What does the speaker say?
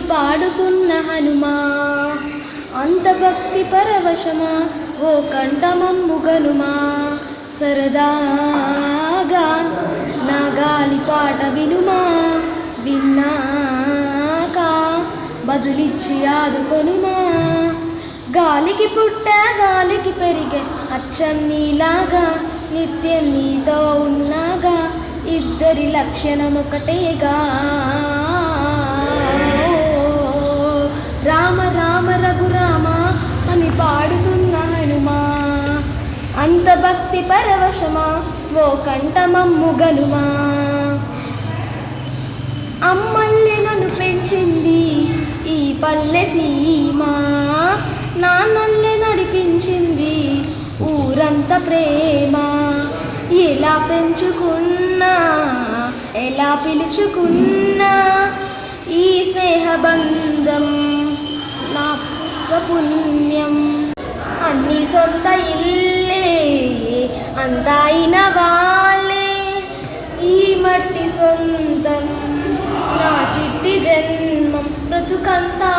పాడుతున్న హనుమా అంత భక్తి పరవశమా ఓ కంఠమమ్ముగనుమా సరదాగా నా గాలి పాట వినుమా విన్నాక బదులిచ్చి ఆదుకొనుమా గాలికి పుట్ట గాలికి పెరిగే అచ్చం నీలాగా నిత్యం నీతో ఉన్నాగా ఇద్దరి లక్షణం ఒకటేగా రామ రామ రఘురామ అని పాడుతున్న హనుమా అంత భక్తి పరవశమా ఓ కంఠమమ్ముగనుమా అమ్మల్ని నన్ను పెంచింది ఈ పల్లె సీమ నాన్నల్ని నడిపించింది ఊరంత ప్రేమ ఎలా పెంచుకున్నా ఎలా పిలుచుకున్నా ఈ స్నేహబంధం నా పుణ్యం అన్ని సొంత ఇల్లే అంతా అయిన వాళ్ళే ఈ మట్టి సొంతం నా చిట్టి జన్మం బ్రతుకంతా